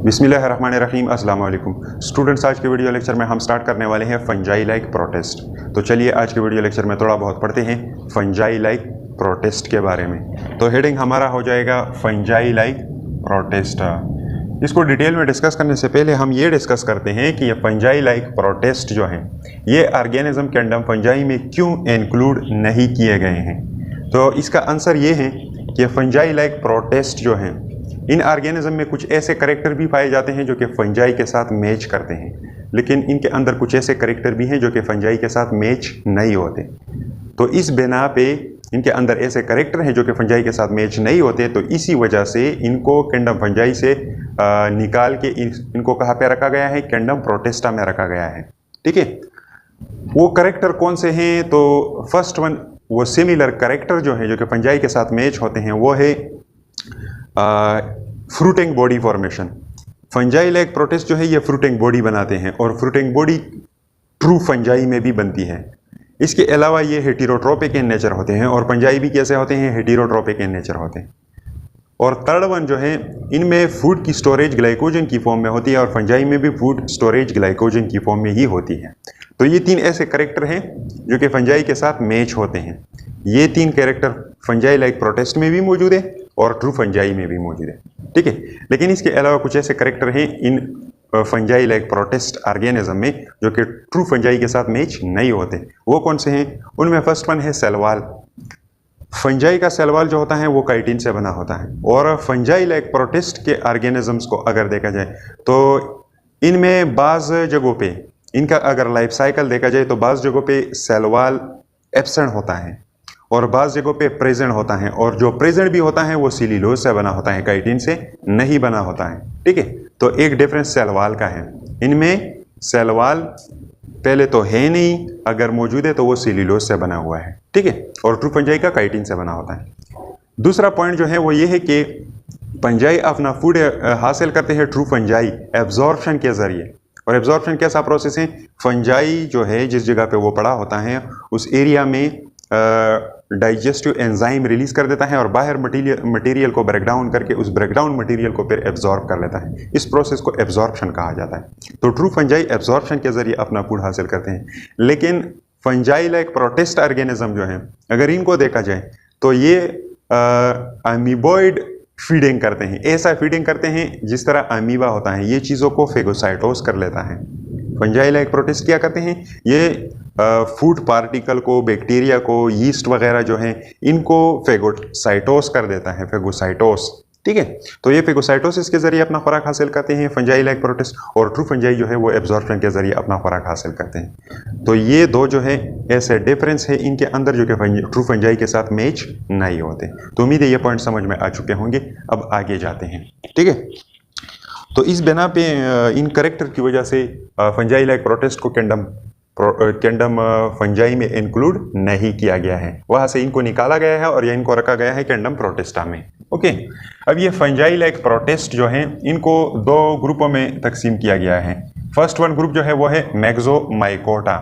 बिस्मिल्लाहिर्रहमानिर्रहीम अस्सलाम वालेकुम स्टूडेंट्स। आज के वीडियो लेक्चर में हम स्टार्ट करने वाले हैं फंजाई लाइक प्रोटेस्ट। तो चलिए आज के वीडियो लेक्चर में थोड़ा बहुत पढ़ते हैं फंजाई लाइक प्रोटेस्ट के बारे में। तो हेडिंग हमारा हो जाएगा फंजाई लाइक प्रोटेस्ट। इसको डिटेल में डिस्कस करने से पहले हम ये डिस्कस करते हैं कि ये फंजाई लाइक प्रोटेस्ट जो हैं ये ऑर्गेनिज्म किंगडम फंजाई में क्यों इंक्लूड नहीं किए गए हैं। तो इसका आंसर ये है कि फंजाई लाइक प्रोटेस्ट जो हैं इन ऑर्गेनिज्म में कुछ ऐसे करेक्टर भी पाए जाते हैं जो कि फंजाई के साथ मैच करते हैं, लेकिन इनके अंदर कुछ ऐसे करेक्टर भी हैं जो कि फंजाई के साथ मैच नहीं होते। तो इस बिना पे इनके अंदर ऐसे करेक्टर हैं जो कि फंजाई के साथ मैच नहीं होते, तो इसी वजह से इनको किंगडम फंजाई से निकाल के इनको कहाँ पे रखा गया है, किंगडम प्रोटेस्टा में रखा गया है। ठीक है, वो करेक्टर कौन से हैं? तो फर्स्ट वन, वो सिमिलर करेक्टर जो है जो कि फंजाई के साथ मैच होते हैं वो है fruiting body formation. Fungi like protest जो है ये फ्रूटिंग बॉडी बनाते हैं और फ्रूटिंग बॉडी ट्रू फंजाई में भी बनती है। इसके अलावा ये हेटेरोट्रोपिक इन नेचर होते हैं और फंजाई भी कैसे होते हैं, हेटेरोट्रोपिक इन नेचर होते हैं। और थर्ड वन जो है, इनमें फूड की स्टोरेज ग्लाइकोजन की फॉर्म में होती है और फंजाई में भी फूड स्टोरेज ग्लाइकोजन की फॉर्म में ही होती है। तो ये तीन ऐसे कैरेक्टर हैं जो कि फंजाई के साथ मैच होते हैं। ये तीन कैरेक्टर फंजाई लाइक प्रोटेस्ट में भी मौजूद है और ट्रू फंजाई में भी मौजूद है। ठीक है, लेकिन इसके अलावा कुछ ऐसे कैरेक्टर हैं इन फंजाई लाइक प्रोटेस्ट ऑर्गेनिज्म में जो कि ट्रू फंजाई के साथ मैच नहीं होते। वो कौन से हैं? उनमें फर्स्ट वन है सेल वॉल। फंजाई का सेल वॉल जो होता है वो काइटिन से बना होता है और फंजाई लाइक प्रोटेस्ट के ऑर्गेनिजम्स को अगर देखा जाए तो इनमें बाज़ जगहों पे इनका अगर लाइफ साइकिल देखा जाए तो बाज़ जगहों पे सेल वॉल एब्सेंट होता है और बाज़ जगहों पे प्रेजेंट होता है, और जो प्रेजेंट भी होता है वो सेल्यूलोज से बना होता है, काइटिन से नहीं बना होता है। ठीक है, तो एक डिफरेंस सेल वॉल का है। इनमें सेल वॉल पहले तो है नहीं, अगर मौजूद है तो वो सेल्यूलोज से बना हुआ है। ठीक है, और ट्रू फंजाई का काइटिन से बना होता है। दूसरा पॉइंट जो है वो ये है कि फंजाई अपना फूड हासिल करते हैं ट्रू फंजाई एब्जॉर्प्शन के जरिए। और एब्जॉर्प्शन कैसा प्रोसेस है? फंजाई जो है जिस जगह पे वो पड़ा होता है उस एरिया में डाइजेस्टिव एंजाइम रिलीज कर देता है और बाहर मटेरियल को ब्रेक डाउन करके उस ब्रेक डाउन मटेरियल को फिर एब्जॉर्ब कर लेता है। इस प्रोसेस को एब्जॉर्प्शन कहा जाता है। तो ट्रू फंजाई एब्जॉर्प्शन के जरिए अपना फूड हासिल करते हैं, लेकिन फंजाई लाइक प्रोटेस्ट ऑर्गेनिज्म जो है अगर इनको देखा जाए तो ये अमीबॉइड फीडिंग करते हैं। ऐसा फीडिंग करते हैं जिस तरह अमीबा होता है, ये चीज़ों को फेगोसाइटोस कर लेता है। फंजाई लाइक प्रोटेस्ट क्या करते हैं, ये फूड पार्टिकल को, बैक्टीरिया को, यीस्ट वगैरह जो हैं इनको फेगोसाइटोस कर देता है, फेगोसाइटोस। ठीक है, तो ये फेगोसाइटोसिस के जरिए अपना खुराक हासिल करते हैं फंजाई लाइक प्रोटेस्ट, और ट्रू फंजाई जो है वो एब्जॉर्प्शन के जरिए अपना खुराक हासिल करते हैं। तो ये दो जो है ऐसे डिफरेंस है इनके अंदर जो कि ट्रू फंजाई के साथ मैच नहीं होते। तो उम्मीद है ये पॉइंट समझ में आ चुके होंगे। अब आगे जाते हैं। ठीक है, तो इस बिना पे इन करेक्टर की वजह से फंजाई लाइक प्रोटेस्ट को किंगडम फंजाई में इंक्लूड नहीं किया गया है, वहां से इनको निकाला गया है और ये इनको रखा गया है किंगडम प्रोटेस्टा में। ओके, अब ये फंजाई लाइक प्रोटेस्ट जो है इनको दो ग्रुपों में तकसीम किया गया है। फर्स्ट वन ग्रुप जो है वो है मैक्सोमाइकोटा।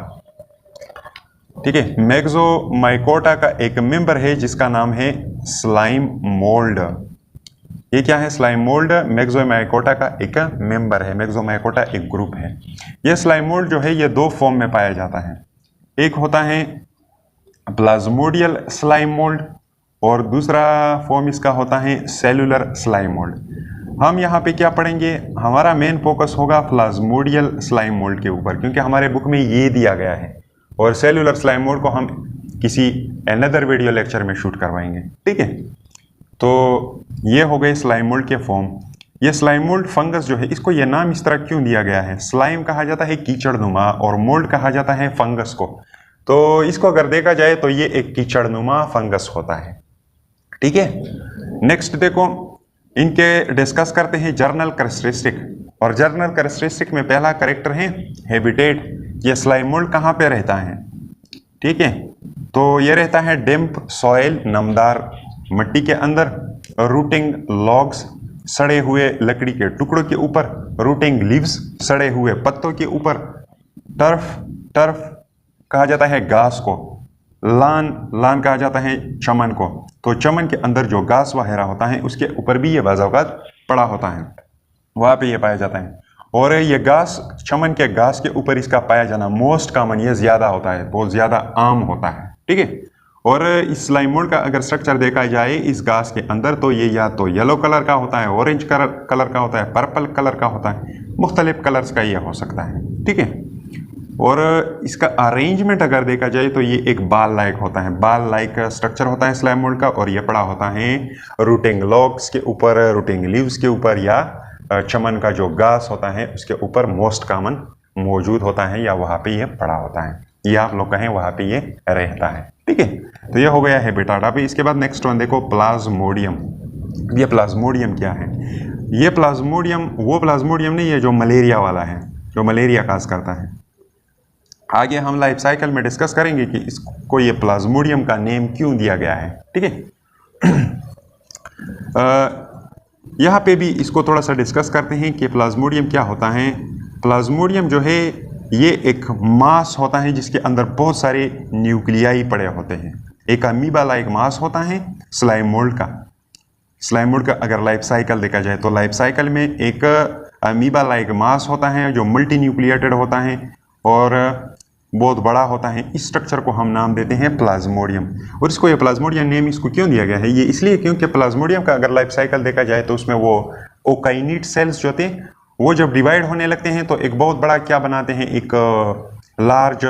ठीक है, मैक्सोमाइकोटा का एक मेंबर है जिसका नाम है स्लाइम मोल्ड। ये क्या है? स्लाइम मोल्ड मैक्सोमाइकोटा का एक मेंबर है। मैक्सोमाइकोटा एक ग्रुप है। ये स्लाइम मोल्ड जो है ये दो फॉर्म में पाया जाता है। एक होता है प्लाज्मोडियल स्लाइम मोल्ड और दूसरा फॉर्म इसका होता है सेलुलर स्लाइम मोल्ड। हम यहाँ पे क्या पढ़ेंगे, हमारा मेन फोकस होगा प्लाज्मोडियल स्लाइम मोल्ड के ऊपर, क्योंकि हमारे बुक में ये दिया गया है, और सेलुलर स्लाइम मोल्ड को हम किसी अनदर वीडियो लेक्चर में शूट करवाएंगे। ठीक है, तो ये हो गए स्लाइम मोल्ड के फॉर्म। ये स्लाइम मोल्ड फंगस जो है इसको ये नाम इस तरह क्यों दिया गया है? स्लाइम कहा जाता है कीचड़नुमा और मोल्ड कहा जाता है फंगस को। तो इसको अगर देखा जाए तो ये एक कीचड़नुमा फंगस होता है। ठीक है, नेक्स्ट देखो, इनके डिस्कस करते हैं जर्नल कैरेक्टरिस्टिक। और जर्नल कैरेक्टरिस्टिक में पहला कैरेक्टर है हैबिटेट। ये स्लाइम मोल्ड कहाँ पे रहता है? ठीक है, तो ये रहता है डेम्प सॉइल, नमदार मिट्टी के अंदर, रूटिंग लॉग्स, सड़े हुए लकड़ी के टुकड़ों के ऊपर, रूटिंग लीव्स, सड़े हुए पत्तों के ऊपर, टर्फ कहा जाता है घास को, लान कहा जाता है चमन को। तो चमन के अंदर जो घास वगैरह होता है उसके ऊपर भी ये बाज़ औक़ात पड़ा होता है। वहाँ पे ये पाया जाता है। और ये घास, चमन के घास के ऊपर इसका पाया जाना मोस्ट कॉमन, ये ज़्यादा होता है, बहुत ज़्यादा आम होता है, ठीक है। और इस स्लाइम मोल्ड का अगर स्ट्रक्चर देखा जाए इस घास के अंदर, तो ये या तो येलो कलर का होता है, ऑरेंज कलर का होता है, पर्पल कलर का होता है, मुख्तलिफ कलर्स का ये हो सकता है, ठीक है। और इसका अरेंजमेंट अगर देखा जाए तो ये एक बाल लाइक होता है, बाल लाइक स्ट्रक्चर होता है स्लाइम मोल्ड का, और ये पड़ा होता है रूटिंग लॉग्स के ऊपर, रूटिंग लीव्स के ऊपर, या चमन का जो घास होता है उसके ऊपर मोस्ट कॉमन मौजूद होता है, या वहाँ पे ये पड़ा होता है, या आप लोग कहें वहाँ पे ये रहता है, ठीक है। तो ये हो गया हैबिटाट। अभी इसके बाद नेक्स्ट वन देखो, प्लाज्मोडियम। ये प्लाज्मोडियम क्या है? ये प्लाज्मोडियम वो प्लाज्मोडियम नहीं है जो मलेरिया वाला है, जो मलेरिया काज करता है। आगे हम लाइफ साइकिल में डिस्कस करेंगे कि इसको ये प्लाज्मोडियम का नेम क्यों दिया गया है, ठीक है। यहाँ पे भी इसको थोड़ा सा डिस्कस करते हैं कि प्लाज्मोडियम क्या होता है। प्लाज्मोडियम जो है ये एक मास होता है जिसके अंदर बहुत सारे न्यूक्लियाई पड़े होते हैं। एक अमीबा लाइक मास होता है स्लाइम मोल्ड का। स्लाइम मोल्ड का अगर लाइफ साइकिल देखा जाए तो लाइफ साइकिल में एक अमीबा लाइक मास होता है जो मल्टी न्यूक्लिएटेड होता है और बहुत बड़ा होता है। इस स्ट्रक्चर को हम नाम देते हैं प्लाज्मोडियम। और इसको ये प्लाज्मोडियम नेम इसको क्यों दिया गया है? ये इसलिए क्योंकि प्लाज्मोडियम का अगर लाइफ साइकिल देखा जाए तो उसमें वो ओकाइनिट सेल्स जो थे वो जब डिवाइड होने लगते हैं तो एक बहुत बड़ा क्या बनाते हैं, एक लार्ज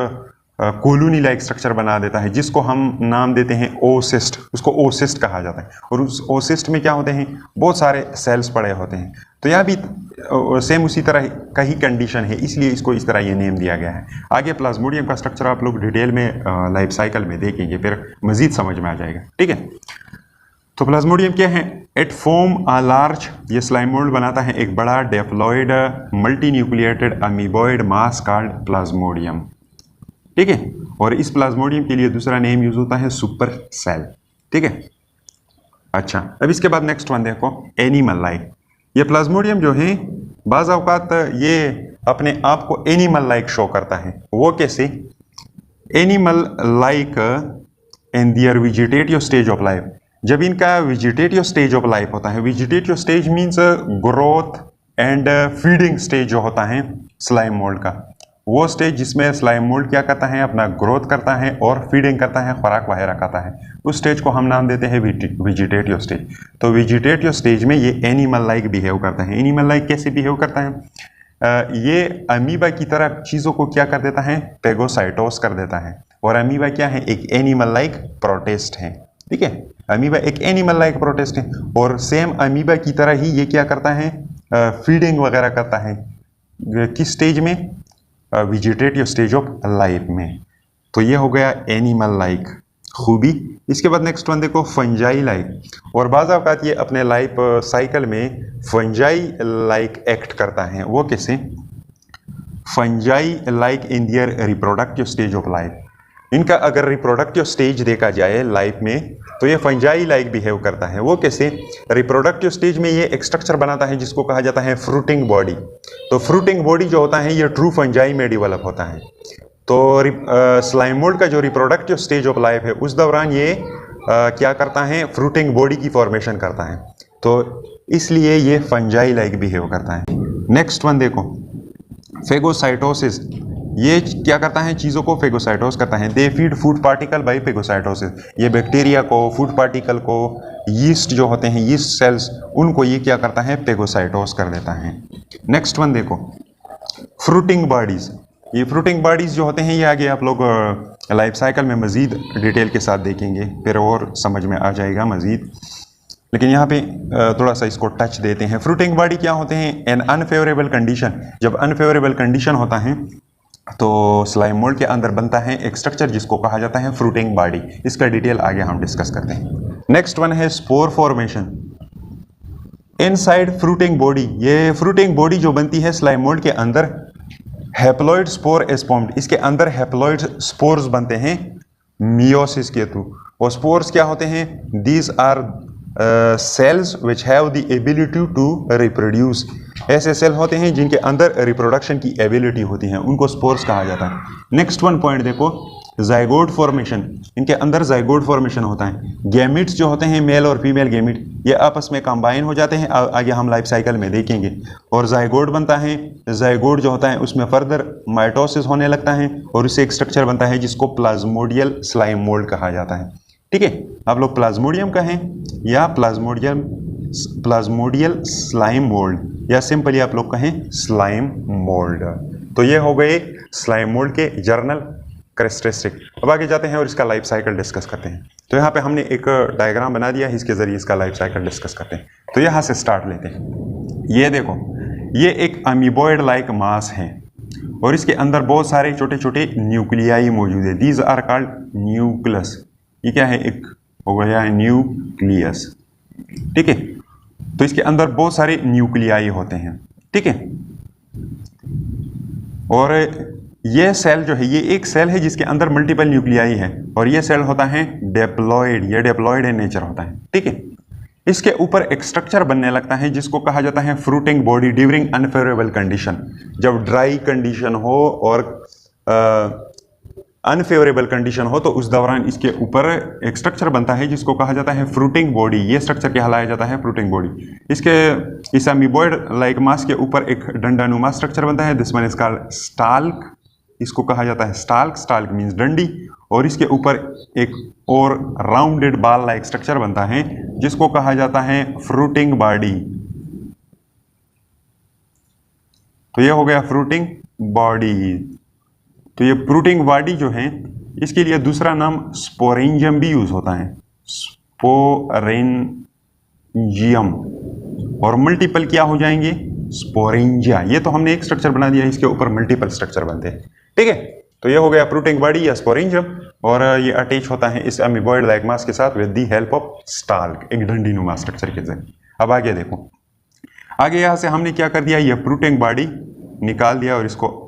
कोलोनी लाइक स्ट्रक्चर बना देता है जिसको हम नाम देते हैं ओसिस्ट। उसको ओसिस्ट कहा जाता है। और उस ओसिस्ट में क्या होते हैं, बहुत सारे सेल्स पड़े होते हैं। तो यहाँ भी सेम उसी तरह का ही कंडीशन है, इसलिए इसको इस तरह ये नेम दिया गया है। आगे प्लाज्मोडियम का स्ट्रक्चर आप लोग डिटेल में लाइफ साइकिल में देखेंगे, फिर मजीद समझ में आ जाएगा, ठीक है। तो प्लाज्मोडियम क्या है? इट फॉर्म अ लार्ज, ये स्लाइम मोल्ड बनाता है एक बड़ा डेप्लॉयड मल्टी न्यूक्लिएटेड अमीबॉइड मास कॉल्ड प्लाज्मोडियम, ठीक है। और इस प्लाज्मोडियम के लिए दूसरा नेम यूज होता है सुपर सेल, ठीक है। अच्छा, अब इसके बाद नेक्स्ट वन देखो, एनिमल लाइक। ये प्लाज्मोडियम जो है बाज़ औक़ात ये अपने आप को एनिमल लाइक शो करता है। वो कैसे? Animal like in their vegetative stage of life. जब इनका वेजिटेटिव स्टेज ऑफ लाइफ होता है, vegetative stage means growth and feeding stage जो होता है स्लाइम मोल्ड का, वो स्टेज जिसमें स्लाइम मोल्ड क्या करता है, अपना ग्रोथ करता है और फीडिंग करता है, खुराक वगैरह खाता है, उस स्टेज को हम नाम देते हैं वेजिटेटिव स्टेज। तो वेजिटेटिव स्टेज में ये एनिमल लाइक बिहेव करता है। एनिमल लाइक कैसे बिहेव करता है? ये अमीबा की तरह चीज़ों को क्या कर देता है, पेगोसाइटोस कर देता है। और अमीबा क्या है? एक एनिमल लाइक प्रोटिस्ट है, ठीक है। अमीबा एक एनिमल लाइक प्रोटिस्ट है और सेम अमीबा की तरह ही ये क्या करता है, फीडिंग वगैरह करता है। किस स्टेज में? वेजिटेटिव स्टेज ऑफ लाइफ में। तो ये हो गया एनिमल लाइक खूबी। इसके बाद नेक्स्ट वन देखो, फंजाई लाइक। और बाज़ औक़ात ये अपने लाइफ साइकिल में फंजाई लाइक एक्ट करता है। वो कैसे? Fungi like in their reproductive stage of life. इनका अगर रिप्रोडक्टिव स्टेज देखा जाए लाइफ में तो ये फंजाई लाइक बिहेव करता है। वो कैसे? रिप्रोडक्टिव स्टेज में ये एक स्ट्रक्चर बनाता है जिसको कहा जाता है फ्रूटिंग बॉडी। तो फ्रूटिंग बॉडी जो होता है ये ट्रू फंजाई में डेवलप होता है। तो स्लाइम मोल्ड का जो रिप्रोडक्टिव स्टेज ऑफ लाइफ है उस दौरान ये क्या करता है, फ्रूटिंग बॉडी की फॉर्मेशन करता है। तो इसलिए ये फंजाई लाइक बिहेव करता है। नेक्स्ट वन देखो, फेगोसाइटोसिस। ये क्या करता है, चीज़ों को फेगोसाइटोस करता है। They feed food particle by phagocytosis. ये बैक्टीरिया को, फूड पार्टिकल को, यीस्ट जो होते हैं यीस्ट सेल्स, उनको ये क्या करता है, फेगोसाइटोस कर देता है। नेक्स्ट वन देखो, फ्रूटिंग बॉडीज। ये फ्रूटिंग बॉडीज जो होते हैं ये आगे आप लोग लाइफ साइकिल में मज़ीद डिटेल के साथ देखेंगे, फिर और समझ में आ जाएगा मज़ीद। लेकिन यहाँ पे थोड़ा सा इसको टच देते हैं। फ्रूटिंग बॉडी क्या होते हैं? An unfavourable condition. जब अनफेवरेबल कंडीशन होता है तो स्लाइम मोल्ड के अंदर बनता है एक स्ट्रक्चर जिसको कहा जाता है फ्रूटिंग बॉडी। इसका डिटेल आगे हम डिस्कस करते हैं। नेक्स्ट वन है spore formation inside fruiting body. ये फ्रूटिंग बॉडी जो बनती है स्लाइम मोल्ड के अंदर, हैप्लॉइड स्पोर इज फॉर्म्ड। इसके अंदर हैप्लॉइड स्पोर्स बनते हैं मियोसिस के थ्रू। और स्पोर्स क्या होते हैं? These are cells which have the ability to reproduce. ऐसे सेल होते हैं जिनके अंदर रिप्रोडक्शन की एबिलिटी होती है, उनको स्पोर्स कहा जाता है। नेक्स्ट वन पॉइंट देखो, जाइगोट फॉर्मेशन, इनके अंदर जाइगोट फॉर्मेशन होता है। गैमिट्स जो होते हैं मेल और फीमेल गैमिट, ये आपस में कंबाइन हो जाते हैं, आगे हम लाइफ साइकिल में देखेंगे, और जाइगोट बनता है। जाइगोट जो होता है उसमें फर्दर माइटोसिस होने लगता है और उससे एक स्ट्रक्चर बनता है जिसको प्लाज्मोडियल स्लाइम मोल्ड कहा जाता है। ठीक है, आप लोग प्लाज्मोडियम कहें या प्लाज्मोडियल स्लाइम मोल्ड या सिंपली आप लोग कहें स्लाइम मोल्ड। तो ये हो गए स्लाइम मोल्ड के जर्नल कैरेक्टरिस्टिक। अब आगे जाते हैं और इसका लाइफ साइकिल डिस्कस करते हैं। तो यहाँ पे हमने एक डायग्राम बना दिया है, इसके जरिए इसका लाइफ साइकिल डिस्कस करते हैं। तो यहाँ से स्टार्ट लेते हैं। ये देखो, ये एक अमीबॉइड लाइक मास है और इसके अंदर बहुत सारे छोटे छोटे न्यूक्लियाई मौजूद है। These are called nucleus. ये क्या है, एक हो गया है न्यूक्लियस। ठीक है, तो इसके अंदर बहुत सारे न्यूक्लियाई होते हैं। ठीक है, और ये सेल जो है, ये एक सेल है जिसके अंदर मल्टीपल न्यूक्लियाई है और ये सेल होता है डेप्लॉइड। ये डेप्लॉइड इन नेचर होता है। ठीक है, इसके ऊपर एक स्ट्रक्चर बनने लगता है जिसको कहा जाता है fruiting body during unfavourable condition. जब ड्राई कंडीशन हो और अनफेवरेबल कंडीशन हो तो उस दौरान इसके ऊपर एक स्ट्रक्चर बनता है जिसको कहा जाता है फ्रूटिंग बॉडी। ये स्ट्रक्चर कहलाया जाता है फ्रूटिंग बॉडी। इस अमीबॉइड लाइक मास के ऊपर एक डंडानुमा स्ट्रक्चर बनता है, this one is called stalk. इसको कहा जाता है स्टाल्क। स्टाल्क मीन्स डंडी। और इसके ऊपर एक और राउंडेड बाल लाइक स्ट्रक्चर बनता है जिसको कहा जाता है फ्रूटिंग बॉडी। तो ये हो गया फ्रूटिंग बॉडी। तो ये फ्रूटिंग बॉडी जो है, इसके लिए दूसरा नाम स्पोरेंजियम भी यूज होता है, स्पोरेंजियम। और मल्टीपल क्या हो जाएंगे, स्पोरेंजिया। ये तो हमने एक स्ट्रक्चर बना दिया, इसके ऊपर मल्टीपल स्ट्रक्चर बनते हैं। ठीक है, तो ये हो गया फ्रूटिंग बॉडी या स्पोरेंजियम और ये अटैच होता है इस अमीबॉइड लाइक मास के साथ with the help of stalk, एक डंडीनुमा स्ट्रक्चर के जरिए। अब आगे देखो, आगे यहां से हमने क्या कर दिया, ये फ्रूटिंग बॉडी निकाल दिया और इसको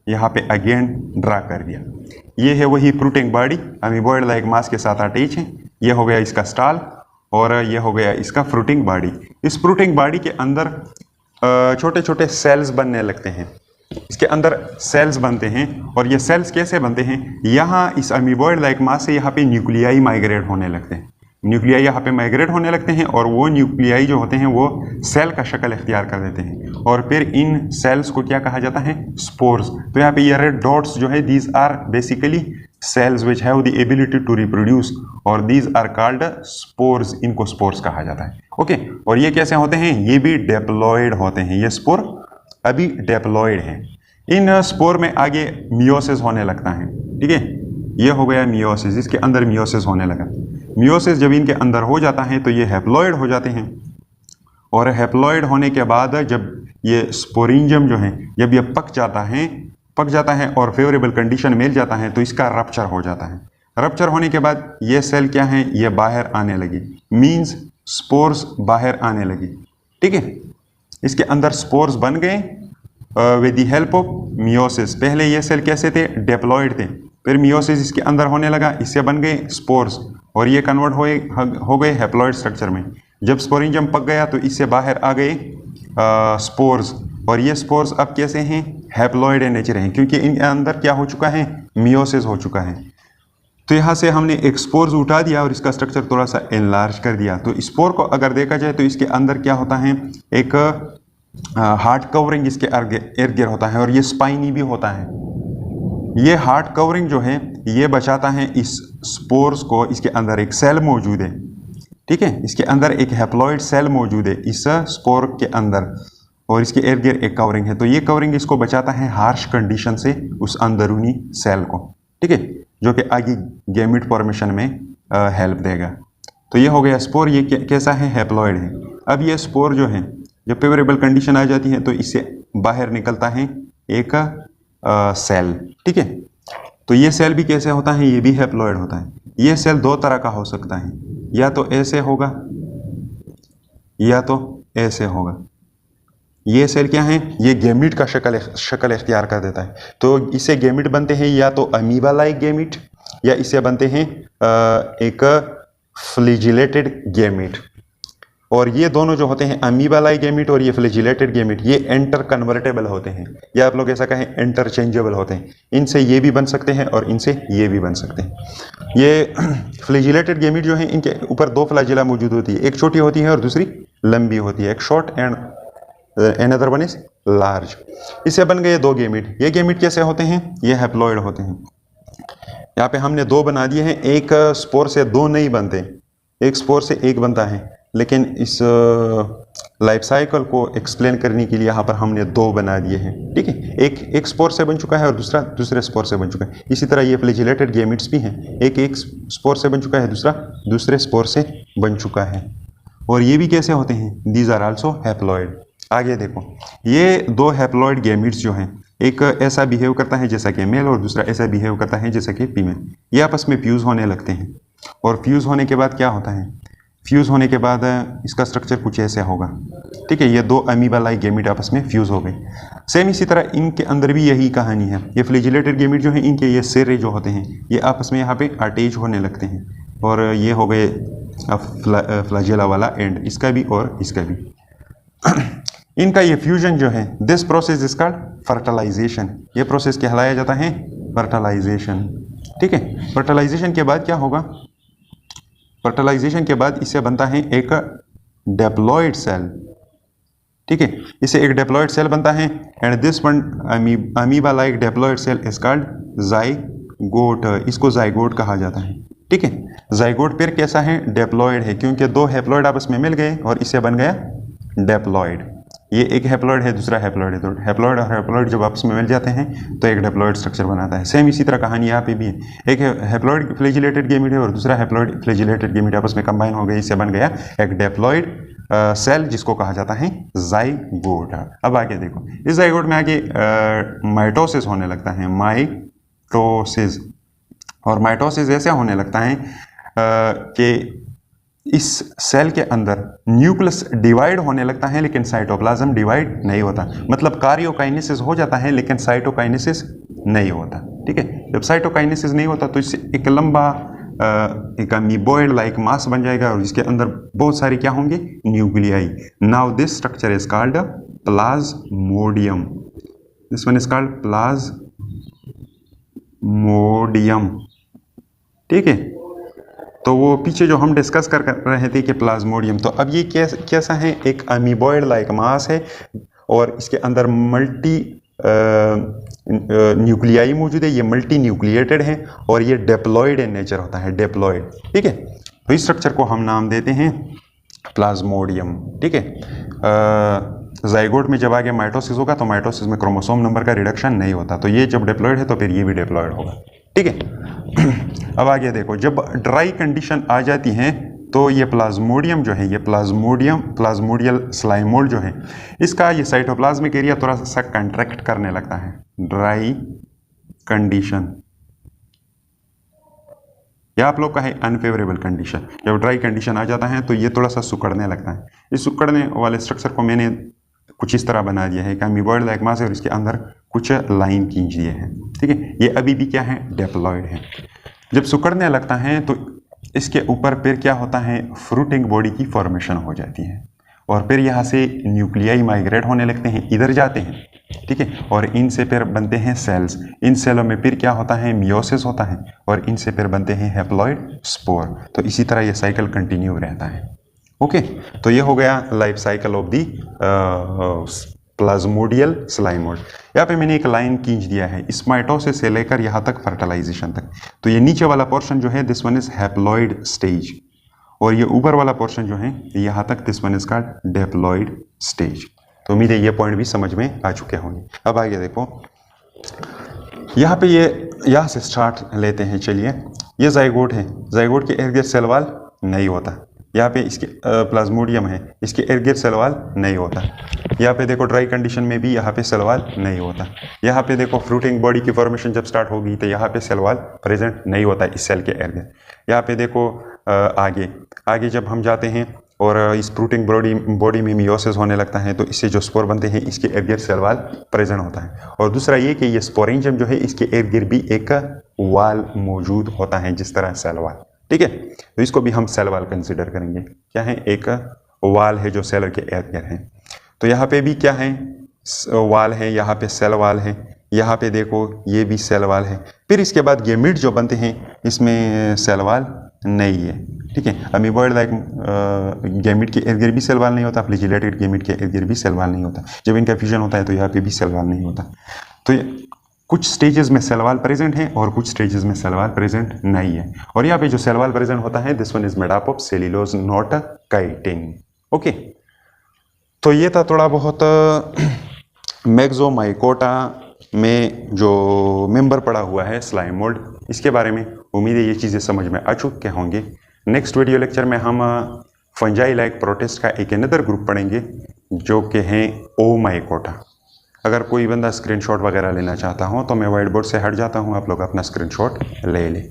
यहाँ पे अगेन ड्रा कर दिया। ये है वही fruiting body, amoeboid like mass के साथ अटैच है। ये हो गया इसका स्टाल और ये हो गया इसका फ्रूटिंग बॉडी। इस फ्रूटिंग बॉडी के अंदर छोटे छोटे सेल्स बनने लगते हैं। इसके अंदर सेल्स बनते हैं और ये सेल्स कैसे बनते हैं, यहाँ इस अमीबॉइड लाइक मास से यहाँ पे न्यूक्लियाई माइग्रेट होने लगते हैं। न्यूक्लियाई यहाँ पे माइग्रेट होने लगते हैं और वो न्यूक्लियाई जो होते हैं वो सेल का शक्ल इख्तियार कर देते हैं और फिर इन सेल्स को क्या कहा जाता है, स्पोर्स। तो यहाँ पे ये रेड डॉट्स जो है, these are basically cells which have the ability to reproduce और दीज आर कॉल्ड स्पोर्स। इनको स्पोर्स कहा जाता है। ओके, और ये कैसे होते हैं, ये भी डेप्लॉइड होते हैं। ये स्पोर अभी डेप्लॉइड है। इन स्पोर में आगे मियोसिस होने लगता है। ठीक है, ये हो गया मियोसिस, इसके अंदर मियोसिस होने लगा। मियोसिस जब इनके अंदर हो जाता है तो ये हैप्लॉइड हो जाते हैं और हैप्लॉइड होने के बाद जब ये स्पोरेंजियम जो है, जब ये पक जाता है और फेवरेबल कंडीशन मिल जाता है तो इसका रप्चर हो जाता है। रप्चर होने के बाद ये सेल क्या है, ये बाहर आने लगी, मीन्स स्पोर्स बाहर आने लगी। ठीक है, इसके अंदर स्पोर्स बन गए with the help of meiosis. पहले ये सेल कैसे थे, डेप्लॉइड थे, फिर मियोसिस इसके अंदर होने लगा, इससे बन गए स्पोर्स और ये कन्वर्ट हो गए हैप्लॉइड स्ट्रक्चर में। जब स्पोरेंजियम पक गया तो इससे बाहर आ गए स्पोर्स और ये स्पोर्स अब कैसे हैं, हैप्लॉइड इन नेचर हैं क्योंकि इनके अंदर क्या हो चुका है, मियोसिस हो चुका है। तो यहाँ से हमने एक स्पोर्स उठा दिया और इसका स्ट्रक्चर थोड़ा सा एनलार्ज कर दिया। तो स्पोर को अगर देखा जाए तो इसके अंदर क्या होता है, एक हार्ड कवरिंग इसके इर्द गिर्द होता है और ये स्पाइनी भी होता है। ये हार्ड कवरिंग जो है ये बचाता है इस स्पोर्स को। इसके अंदर एक सेल मौजूद है। ठीक है, इसके अंदर एक हैप्लॉइड सेल मौजूद है इस स्पोर के अंदर और इसके इर्द गिर्द एक कवरिंग है। तो ये कवरिंग इसको बचाता है हार्श कंडीशन से उस अंदरूनी सेल को। ठीक है, जो कि आगे गैमेट फॉर्मेशन में हेल्प देगा। तो ये हो गया स्पोर। ये कैसा है, हैप्लॉइड है। अब ये स्पोर जो है, जब फेवरेबल कंडीशन आ जाती है तो इससे बाहर निकलता है एक सेल। ठीक है, तो ये सेल भी कैसे होता है, ये भी हैप्लॉइड होता है। ये सेल दो तरह का हो सकता है, या तो ऐसे होगा या तो ऐसे होगा। ये सेल क्या है, ये गैमीट का शक्ल इख्तियार कर देता है। तो इससे गैमीट बनते हैं या तो अमीबा लाइक गैमीट या इससे बनते हैं एक फ्लैजिलेटेड गैमीट। और ये दोनों जो होते हैं अमीबा लाइक गैमीट और ये फ्लैजिलेटेड गैमीट, ये एंटर कन्वर्टेबल होते हैं, या आप लोग ऐसा कहें इंटरचेंजेबल होते हैं। इनसे ये भी बन सकते हैं और इनसे ये भी बन सकते हैं। ये फ्लैजिलेटेड गैमीट जो है इनके ऊपर दो फ्लैजिला मौजूद होती है, एक छोटी होती है और दूसरी लंबी होती है, एक short and another one is large. इससे बन गए दो गैमीट। ये गैमीट कैसे होते हैं? ये हैप्लॉइड होते हैं। यहाँ पे हमने दो बना दिए हैं, एक स्पोर से दो नहीं बनते, एक स्पोर से एक बनता है, लेकिन इस लाइफ साइकिल को एक्सप्लेन करने के लिए यहाँ पर हमने दो बना दिए हैं। ठीक है, एक स्पोर से बन चुका है और दूसरा दूसरे स्पोर से बन चुका है। इसी तरह ये फ्लैजिलेटेड गैमीट्स भी हैं, एक स्पोर से बन चुका है, दूसरा दूसरे स्पोर से बन चुका है। और ये भी कैसे होते हैं? These are also haploid. आगे देखो, ये दो हैप्लॉइड गैमीट्स जो हैं, एक ऐसा बिहेव करता है जैसा कि मेल और दूसरा ऐसा बिहेव करता है जैसा कि फीमेल। ये आपस में फ्यूज़ होने लगते हैं और फ्यूज़ होने के बाद क्या होता है? फ्यूज़ होने के बाद इसका स्ट्रक्चर कुछ ऐसा होगा। ठीक है, ये दो अमीबा लाइक गैमीट आपस में फ्यूज़ हो गए। सेम इसी तरह इनके अंदर भी यही कहानी है। ये फ्लैजिलेटेड गैमीट जो है, इनके ये सिरे जो होते हैं ये आपस में यहाँ पे अटैच होने लगते हैं और ये हो गए फ्लैजेला वाला एंड, इसका भी और इसका भी। इनका ये फ्यूजन जो है, this process is called fertilisation. ये प्रोसेस कहलाया जाता है फर्टिलाइजेशन। ठीक है, फर्टिलाइजेशन के बाद क्या होगा? फर्टिलाइजेशन के बाद इससे बनता है एक डेप्लॉइड सेल। ठीक है, इससे एक डेप्लॉइड सेल बनता है and this one amoeba like diploid cell is called zygote. इसको जाइगोट कहा जाता है। ठीक है, जाइगोट फिर कैसा है? डेप्लॉइड है, क्योंकि दो हैप्लॉइड आपस में मिल गए और इससे बन गया डेप्लॉइड। ये एक हैप्लॉइड है, दूसरा हैप्लॉइड है, तो हैप्लॉइड और हैप्लॉइड जब आपस में मिल जाते हैं तो एक डेप्लॉइड स्ट्रक्चर बनाता है। सेम इसी तरह कहानी यहाँ पे भी है, एक हैप्लॉइड फ्लैजिलेटेड गैमीट है और दूसरा हैप्लॉइड फ्लैजिलेटेड गैमीट आपस में कंबाइन हो गए, इससे बन गया एक डेप्लॉइड सेल जिसको कहा जाता है जाइगोट। अब आगे देखो, इस जाइगोट में आगे माइटोसिस होने लगता है, माइटोसिस। और माइटोसिस ऐसे होने लगता है कि इस सेल के अंदर न्यूक्लियस डिवाइड होने लगता है, लेकिन साइटोप्लाज्म डिवाइड नहीं होता। मतलब कार्योकाइनेसिस हो जाता है लेकिन साइटोकाइनेसिस नहीं होता। ठीक है, जब साइटोकाइनेसिस नहीं होता तो इससे एक लंबा एक अमीबॉइड लाइक मास बन जाएगा और इसके अंदर बहुत सारी क्या होंगे? Nuclei. Now this structure is called Plasmodium. This one is called Plasmodium. ठीक है, तो वो पीछे जो हम डिस्कस कर रहे थे कि प्लाज्मोडियम, तो अब ये कैसा है? एक अमीबॉइड लाइक मास है और इसके अंदर मल्टी न्यूक्लियाई मौजूद है, ये मल्टी न्यूक्लिएटेड है और ये डेप्लॉइड इन नेचर होता है, डेप्लॉइड। ठीक है, तो इस स्ट्रक्चर को हम नाम देते हैं प्लाज्मोडियम। ठीक है, जाइगोट में जब आगे माइटोसिस होगा तो माइटोसिस में क्रोमोसोम नंबर का रिडक्शन नहीं होता, तो ये जब डिप्लॉयड है तो फिर ये भी डिप्लॉयड होगा। ठीक है, अब आगे देखो, जब ड्राई कंडीशन आ जाती है तो ये प्लाज्मोडियम जो है, ये प्लाज्मोडियल स्लाइमोल्ड जो है, इसका ये साइटोप्लाज्मिक एरिया थोड़ा सा कंट्रैक्ट करने लगता है। ड्राई कंडीशन या आप लोग का है अनफेवरेबल कंडीशन। जब ड्राई कंडीशन आ जाता है तो ये थोड़ा सा सिकुड़ने लगता है। इस सिकुड़ने वाले स्ट्रक्चर को मैंने कुछ इस तरह बना दिया है कि अमीबॉइड लाइक मास है और इसके अंदर कुछ लाइन खींच दिए हैं। ठीक है, ये अभी भी क्या है? डिप्लॉयड है। जब सिकुड़ने लगता है तो इसके ऊपर फिर क्या होता है? फ्रूटिंग बॉडी की फॉर्मेशन हो जाती है और फिर यहाँ से न्यूक्लियाई माइग्रेट होने लगते हैं, इधर जाते हैं। ठीक है, और इनसे फिर बनते हैं सेल्स। इन सेलों में फिर क्या होता है? मियोसिस होता है और इनसे फिर बनते हैं हैप्लॉइड स्पोर। तो इसी तरह ये साइकिल कंटिन्यू रहता है। ओके, तो ये हो गया लाइफ साइकिल ऑफ दी प्लाज्मोडियल स्लाइमोल्ड। यहाँ पे मैंने एक लाइन खींच दिया है इस माइटोसिस से लेकर यहाँ तक फर्टिलाइजेशन तक। तो ये नीचे वाला पोर्शन जो है this one is haploid stage और ये ऊपर वाला पोर्शन जो है यहाँ तक this one is called diploid stage. तो उम्मीद है ये पॉइंट भी समझ में आ चुके होंगे। अब आगे देखो, यहाँ पे ये यहाँ से स्टार्ट लेते हैं। चलिए, ये जाइगोट है, जाइगोट के इर्द गिर्द सेल वॉल नहीं होता। यहाँ पे इसके प्लाज्मोडियम है, इसके इर्द गिर्द सेल वॉल नहीं होता। यहाँ पे देखो ड्राई कंडीशन में भी यहाँ पे सेल वॉल नहीं होता। यहाँ पे देखो फ्रूटिंग बॉडी की फॉर्मेशन जब स्टार्ट होगी तो यहाँ पे सेल वॉल प्रेजेंट नहीं होता इस सेल के इर्द गिर्द। यहाँ पे देखो आगे जब हम जाते हैं और इस फ्रूटिंग बॉडी में मियोसिस होने लगता है तो इससे जो स्पोर बनते हैं इसके इर्द गिर्द सेल वॉल प्रेजेंट होता है। और दूसरा ये कि ये स्पोरेंजियम जो है इसके इर्द गिर्द भी एक वॉल मौजूद होता है जिस तरह सेल वॉल। ठीक है, तो इसको भी हम सेल वॉल कंसिडर करेंगे। क्या है? एक वाल है जो सेल के इर्द गिर्द हैं। तो यहाँ पे भी क्या है, वाल है, यहाँ पे सेल वाल है, यहाँ पे देखो ये भी सेल वाल है। फिर इसके बाद गेमिट जो बनते हैं इसमें सेल वाल नहीं है, ठीक है। अमीबॉइड लाइक गेमिट के इर्द गिर्द भी सेल वाल नहीं होता, फ्लैजिलेटेड गेमिट के इर्द गिर्द भी सेल वाल नहीं होता। जब इनका फ्यूजन होता है तो यहाँ पे भी सेल वाल नहीं होता। तो कुछ स्टेजेस में सेल वाल प्रेजेंट है और कुछ स्टेजेस में सेल वाल प्रेजेंट नहीं है। और यहाँ पे जो सेल वाल प्रेजेंट होता है, this one is made up of cellulose not chitin. Okay, तो ये था थोड़ा बहुत मैक्सोमाइकोटा में जो मेंबर पड़ा हुआ है स्लाइम मोल्ड, इसके बारे में। उम्मीद है ये चीज़ें समझ में आ चुके होंगे। नेक्स्ट वीडियो लेक्चर में हम फंजाई लाइक प्रोटिस्ट का एक अनदर ग्रुप पढ़ेंगे जो कि हैं ओमाइकोटा। अगर कोई बंदा स्क्रीनशॉट वगैरह लेना चाहता हो तो मैं व्हाइट बोर्ड से हट जाता हूँ, आप लोग अपना स्क्रीनशॉट ले लें।